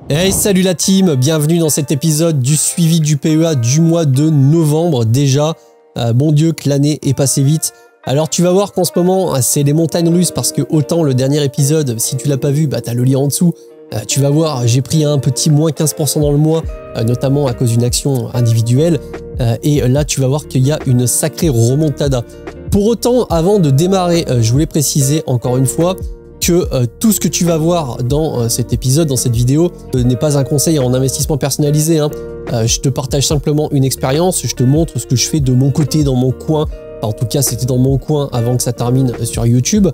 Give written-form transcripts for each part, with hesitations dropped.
Hey, salut la team, bienvenue dans cet épisode du suivi du PEA du mois de novembre déjà. Bon Dieu que l'année est passée vite. Alors tu vas voir qu'en ce moment c'est les montagnes russes parce que autant le dernier épisode, si tu l'as pas vu, bah t'as le lien en dessous. Tu vas voir, j'ai pris un petit moins 15% dans le mois, notamment à cause d'une action individuelle. Et là tu vas voir qu'il y a une sacrée remontada. Pour autant, avant de démarrer, je voulais préciser encore une fois que tout ce que tu vas voir dans cet épisode, dans cette vidéo, n'est pas un conseil en investissement personnalisé. Je te partage simplement une expérience, je te montre ce que je fais de mon côté, dans mon coin. En tout cas, c'était dans mon coin avant que ça termine sur YouTube.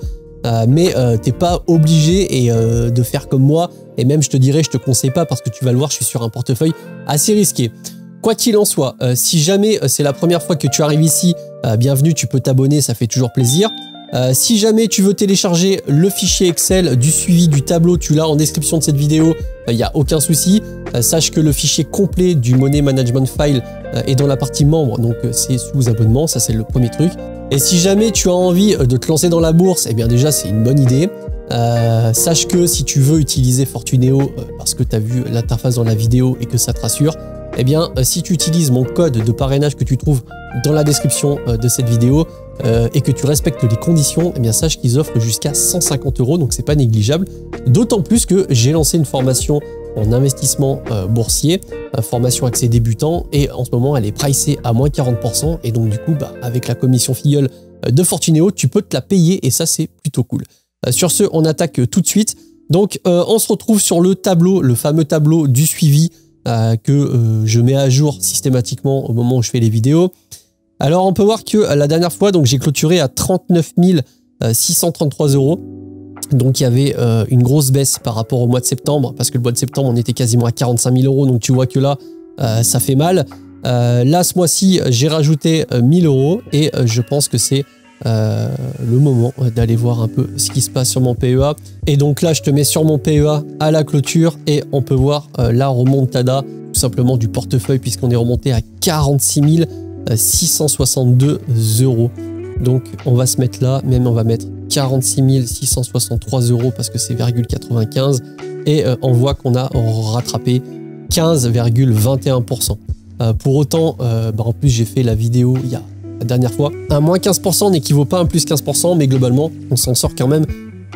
Mais t'es pas obligé de faire comme moi. Et même, je te dirais, je te conseille pas parce que tu vas le voir, je suis sur un portefeuille assez risqué. Quoi qu'il en soit, si jamais c'est la première fois que tu arrives ici, bienvenue, tu peux t'abonner, ça fait toujours plaisir. Si jamais tu veux télécharger le fichier Excel du suivi du tableau, tu l'as en description de cette vidéo, il n'y a aucun souci. Sache que le fichier complet du Money Management File est dans la partie membre, donc c'est sous abonnement, ça c'est le premier truc. Et si jamais tu as envie de te lancer dans la bourse, eh bien déjà c'est une bonne idée. Sache que si tu veux utiliser Fortuneo, parce que tu as vu l'interface dans la vidéo et que ça te rassure, eh bien si tu utilises mon code de parrainage que tu trouves dans la description de cette vidéo et que tu respectes les conditions, eh bien sache qu'ils offrent jusqu'à 150 €, donc c'est pas négligeable. D'autant plus que j'ai lancé une formation en investissement boursier, formation accès débutant, et en ce moment elle est pricée à moins 40%, et donc du coup avec la commission filleule de Fortuneo, tu peux te la payer et ça c'est plutôt cool. Sur ce, on attaque tout de suite. Donc on se retrouve sur le tableau, le fameux tableau du suivi que je mets à jour systématiquement au moment où je fais les vidéos. Alors on peut voir que la dernière fois, donc j'ai clôturé à 39 633 €. Donc il y avait une grosse baisse par rapport au mois de septembre, parce que le mois de septembre on était quasiment à 45 000 €, donc tu vois que là ça fait mal. Là ce mois-ci j'ai rajouté 1000 € et je pense que c'est le moment d'aller voir un peu ce qui se passe sur mon PEA. Et donc là je te mets sur mon PEA à la clôture et on peut voir la remontada tout simplement du portefeuille, puisqu'on est remonté à 46 662 €. Donc on va se mettre là, même on va mettre 46 663 € parce que c'est 0,95 et on voit qu'on a rattrapé 15,21%. Pour autant, en plus j'ai fait la vidéo il y a la dernière fois. Un moins 15% n'équivaut pas à un plus 15%, mais globalement on s'en sort quand même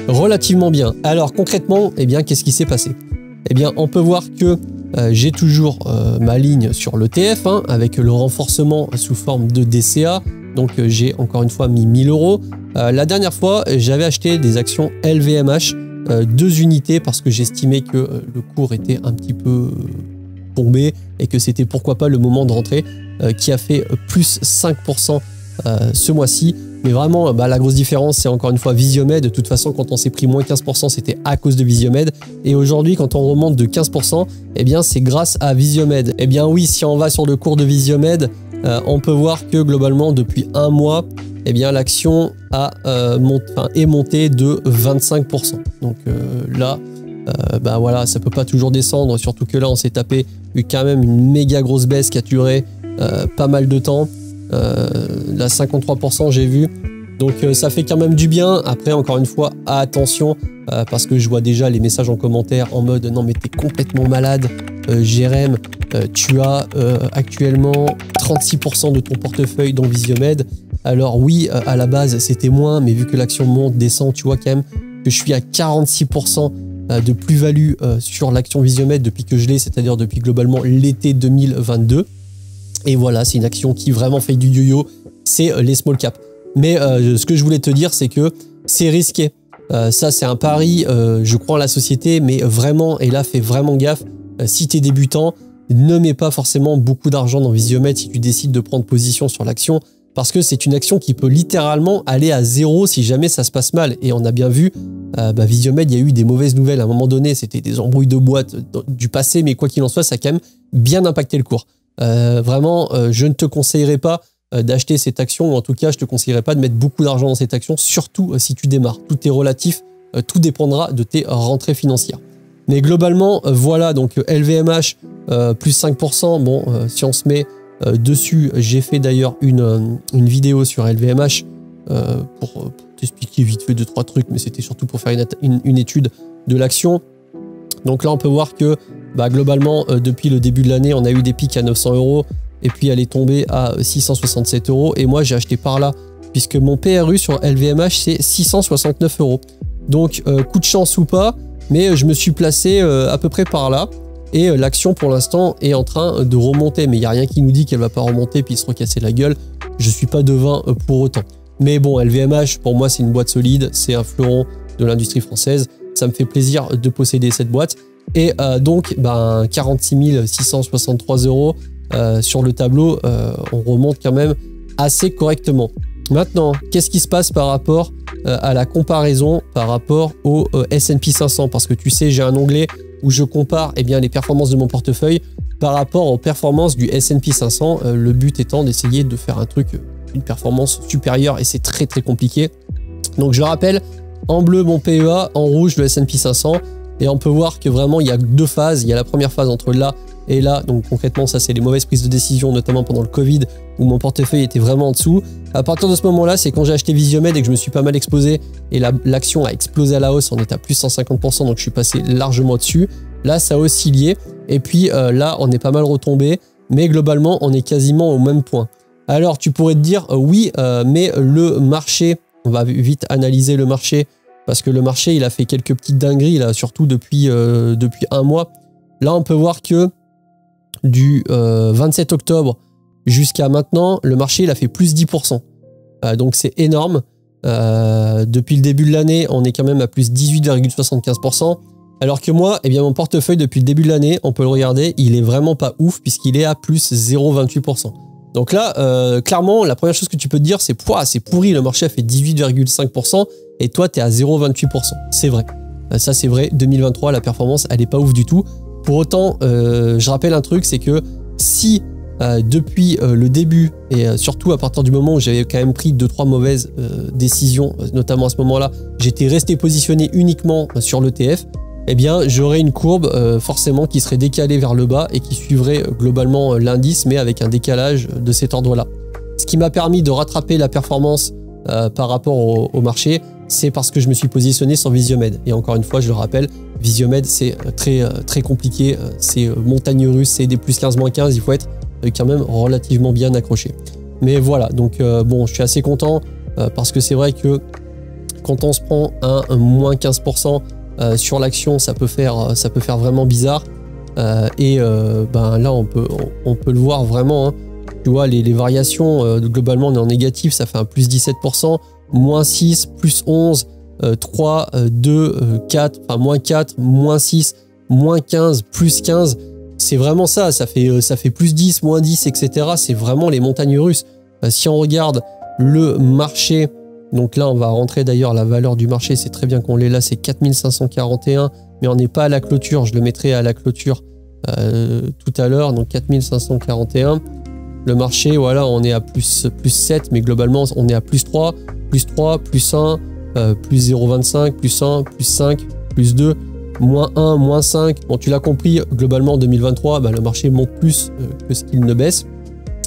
relativement bien. Alors concrètement, eh bien qu'est-ce qui s'est passé? Eh bien on peut voir que j'ai toujours ma ligne sur l'ETF avec le renforcement sous forme de DCA. Donc j'ai encore une fois mis 1000 €. La dernière fois, j'avais acheté des actions LVMH, 2 unités, parce que j'estimais que le cours était un petit peu tombé et que c'était pourquoi pas le moment de rentrer, qui a fait plus 5% ce mois-ci. Mais vraiment, la grosse différence, c'est encore une fois Visiomed. De toute façon, quand on s'est pris moins 15%, c'était à cause de Visiomed. Et aujourd'hui, quand on remonte de 15%, eh bien, c'est grâce à Visiomed. Eh bien oui, si on va sur le cours de Visiomed, on peut voir que globalement, depuis un mois, eh bien, l'action est montée de 25%. Donc là, voilà, ça peut pas toujours descendre. Surtout que là, on s'est tapé quand même une méga grosse baisse qui a duré pas mal de temps. Là 53% j'ai vu, donc ça fait quand même du bien. Après encore une fois attention, parce que je vois déjà les messages en commentaire en mode non mais t'es complètement malade Jérém, tu as actuellement 36% de ton portefeuille dans Visiomed. Alors oui, à la base c'était moins, mais vu que l'action monte, descend, tu vois quand même que je suis à 46% de plus-value sur l'action Visiomed depuis que je l'ai, c'est-à-dire depuis globalement l'été 2022. Et voilà, c'est une action qui vraiment fait du yo-yo, c'est les small caps. Mais ce que je voulais te dire, c'est que c'est risqué. Ça, c'est un pari, je crois en la société, mais vraiment, et là, fais vraiment gaffe. Si tu es débutant, ne mets pas forcément beaucoup d'argent dans Visiomed si tu décides de prendre position sur l'action, parce que c'est une action qui peut littéralement aller à zéro si jamais ça se passe mal. Et on a bien vu, Visiomed, il y a eu des mauvaises nouvelles à un moment donné, c'était des embrouilles de boîte du passé, mais quoi qu'il en soit, ça a quand même bien impacté le cours. Vraiment, je ne te conseillerais pas d'acheter cette action, ou en tout cas, je te conseillerais pas de mettre beaucoup d'argent dans cette action, surtout si tu démarres. Tout est relatif, tout dépendra de tes rentrées financières. Mais globalement, voilà, donc LVMH, plus 5%. Bon, si on se met dessus, j'ai fait d'ailleurs une vidéo sur LVMH pour t'expliquer vite fait 2-3 trucs, mais c'était surtout pour faire une étude de l'action. Donc là, on peut voir que bah, globalement, depuis le début de l'année, on a eu des pics à 900 €, et puis elle est tombée à 667 €, et moi j'ai acheté par là, puisque mon PRU sur LVMH c'est 669 €. Donc coup de chance ou pas, mais je me suis placé à peu près par là, et l'action pour l'instant est en train de remonter, mais il n'y a rien qui nous dit qu'elle va pas remonter puis se recasser la gueule. Je suis pas devin pour autant. Mais bon, LVMH, pour moi, c'est une boîte solide, c'est un fleuron de l'industrie française. Ça me fait plaisir de posséder cette boîte. Et donc, ben, 46 663 € sur le tableau, on remonte quand même assez correctement. Maintenant, qu'est-ce qui se passe par rapport à la comparaison par rapport au S&P 500? Parce que tu sais, j'ai un onglet où je compare eh bien, les performances de mon portefeuille par rapport aux performances du S&P 500. Le but étant d'essayer de faire un truc, une performance supérieure, et c'est très très compliqué. Donc je le rappelle, en bleu mon PEA, en rouge le S&P 500, et on peut voir que vraiment il y a deux phases. Il y a la première phase entre là et là, donc concrètement ça c'est les mauvaises prises de décision, notamment pendant le Covid où mon portefeuille était vraiment en dessous. À partir de ce moment-là, c'est quand j'ai acheté Visiomed et que je me suis pas mal exposé, et l'action a explosé à la hausse, on est à plus 150%, donc je suis passé largement au-dessus. Là ça a oscillé, et puis là on est pas mal retombé, mais globalement on est quasiment au même point. Alors tu pourrais te dire oui, mais le marché, on va vite analyser le marché, parce que le marché il a fait quelques petites dingueries là, surtout depuis un mois. Là on peut voir que du 27 octobre jusqu'à maintenant, le marché il a fait plus 10%. Donc c'est énorme. Depuis le début de l'année, on est quand même à plus 18,75%. Alors que moi, eh bien, mon portefeuille depuis le début de l'année, on peut le regarder, il est vraiment pas ouf puisqu'il est à plus 0,28%. Donc là, clairement, la première chose que tu peux te dire, c'est pourri, le marché a fait 18,5% et toi, tu es à 0,28%. C'est vrai. Ça, c'est vrai. 2023, la performance, elle est pas ouf du tout. Pour autant, je rappelle un truc, c'est que si depuis le début, et surtout à partir du moment où j'avais quand même pris 2-3 mauvaises décisions, notamment à ce moment-là, j'étais resté positionné uniquement sur l'ETF, eh bien j'aurais une courbe forcément qui serait décalée vers le bas et qui suivrait globalement l'indice, mais avec un décalage de cet ordre-là. Ce qui m'a permis de rattraper la performance par rapport au marché, c'est parce que je me suis positionné sur Visiomed. Et encore une fois, je le rappelle, Visiomed, c'est très compliqué, c'est montagne russe, c'est des plus 15, moins 15, il faut être quand même relativement bien accroché. Mais voilà, donc bon, je suis assez content parce que c'est vrai que quand on se prend un moins 15% sur l'action, ça peut faire vraiment bizarre. Ben là, on peut le voir vraiment. Hein. Tu vois, les variations, globalement, on est en négatif, ça fait un plus 17%, moins 6, plus 11, 3, 2, 4, enfin moins 4, moins 6, moins 15, plus 15. C'est vraiment ça fait plus 10, moins 10, etc. C'est vraiment les montagnes russes. Si on regarde le marché, donc là on va rentrer d'ailleurs la valeur du marché, c'est très bien qu'on l'ait là, c'est 4541, mais on n'est pas à la clôture, je le mettrai à la clôture tout à l'heure, donc 4541. Le marché, voilà, on est à plus 7, mais globalement on est à plus 3, plus 1, plus 0,25, plus 1, plus 5, plus 2, moins 1, moins 5. Bon, tu l'as compris, globalement en 2023, bah, le marché monte plus que ce qu'il ne baisse.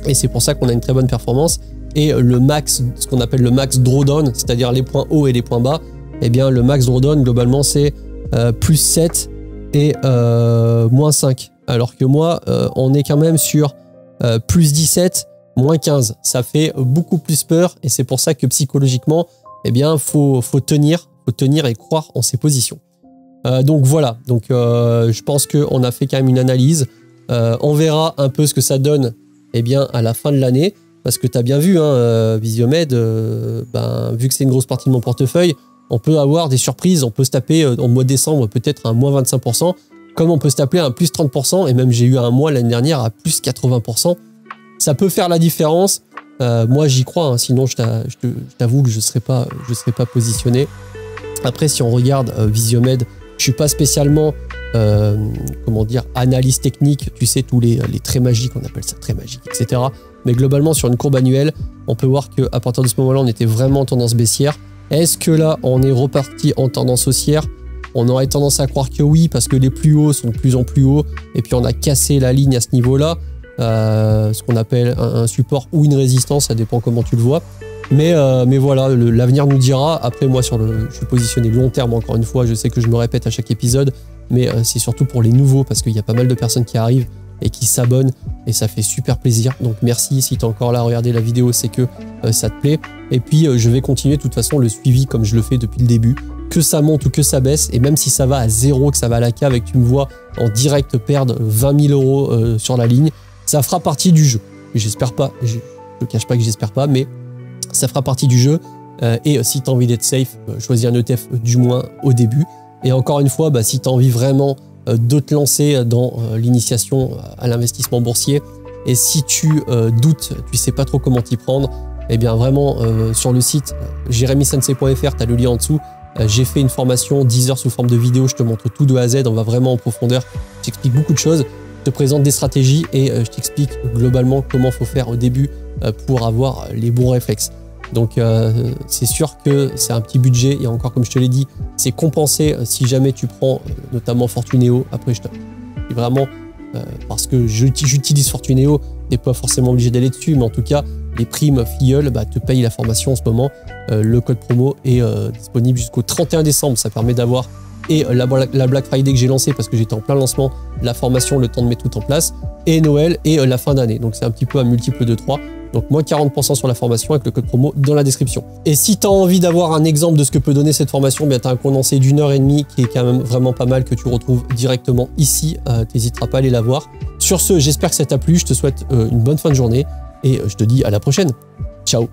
Et c'est pour ça qu'on a une très bonne performance. Et le max, ce qu'on appelle le max drawdown, c'est-à-dire les points hauts et les points bas, eh bien le max drawdown, globalement, c'est plus 7 et moins 5. Alors que moi, on est quand même sur plus 17, moins 15. Ça fait beaucoup plus peur et c'est pour ça que psychologiquement, eh bien, faut tenir et croire en ses positions. Donc voilà, donc je pense qu'on a fait quand même une analyse. On verra un peu ce que ça donne eh bien, à la fin de l'année. Parce que tu as bien vu, hein, Visiomed, ben, vu que c'est une grosse partie de mon portefeuille, on peut avoir des surprises. On peut se taper en mois de décembre peut-être un moins 25%, comme on peut se taper un plus 30%, et même j'ai eu un mois l'année dernière à plus 80%. Ça peut faire la différence. Moi, j'y crois, hein, sinon je t'avoue que je serais pas positionné. Après, si on regarde Visiomed, je suis pas spécialement comment dire, analyse technique, tu sais, tous les traits magiques, on appelle ça traits magiques, etc. Mais globalement, sur une courbe annuelle, on peut voir qu'à partir de ce moment-là, on était vraiment en tendance baissière. Est-ce que là, on est reparti en tendance haussière? On aurait tendance à croire que oui, parce que les plus hauts sont de plus en plus hauts, et puis on a cassé la ligne à ce niveau-là, ce qu'on appelle un support ou une résistance, ça dépend comment tu le vois. Mais voilà, l'avenir nous dira. Après, moi, je suis positionné long terme, encore une fois, je sais que je me répète à chaque épisode, mais c'est surtout pour les nouveaux parce qu'il y a pas mal de personnes qui arrivent et qui s'abonnent et ça fait super plaisir. Donc merci, si tu es encore là à regarder la vidéo, c'est que ça te plaît. Et puis je vais continuer de toute façon le suivi comme je le fais depuis le début, que ça monte ou que ça baisse, et même si ça va à 0, que ça va à la cave et que tu me vois en direct perdre 20 000 € sur la ligne, ça fera partie du jeu. J'espère pas, je ne cache pas que j'espère pas, mais ça fera partie du jeu. Et si tu as envie d'être safe, choisis un ETF du moins au début. Et encore une fois, si tu as envie vraiment de te lancer dans l'initiation à l'investissement boursier, et si tu doutes, tu sais pas trop comment t'y prendre, eh bien vraiment sur le site jeremysensei.fr, tu as le lien en dessous. J'ai fait une formation 10 heures sous forme de vidéo, je te montre tout de A à Z, on va vraiment en profondeur, je t'explique beaucoup de choses, je te présente des stratégies et je t'explique globalement comment il faut faire au début pour avoir les bons réflexes. Donc c'est sûr que c'est un petit budget et encore comme je te l'ai dit, c'est compensé si jamais tu prends notamment Fortuneo. Après je te dis vraiment parce que j'utilise Fortuneo, t'es pas forcément obligé d'aller dessus, mais en tout cas les primes filleuls te payent la formation en ce moment. Le code promo est disponible jusqu'au 31 décembre, ça permet d'avoir et la Black Friday que j'ai lancée parce que j'étais en plein lancement, la formation, le temps de mettre tout en place, et Noël et la fin d'année. Donc c'est un petit peu un multiple de 3. Donc moins 40% sur la formation avec le code promo dans la description. Et si tu as envie d'avoir un exemple de ce que peut donner cette formation, tu as un condensé d'1h30 qui est quand même vraiment pas mal, que tu retrouves directement ici. Tu n'hésiteras pas à aller la voir. Sur ce, j'espère que ça t'a plu. Je te souhaite une bonne fin de journée et je te dis à la prochaine. Ciao.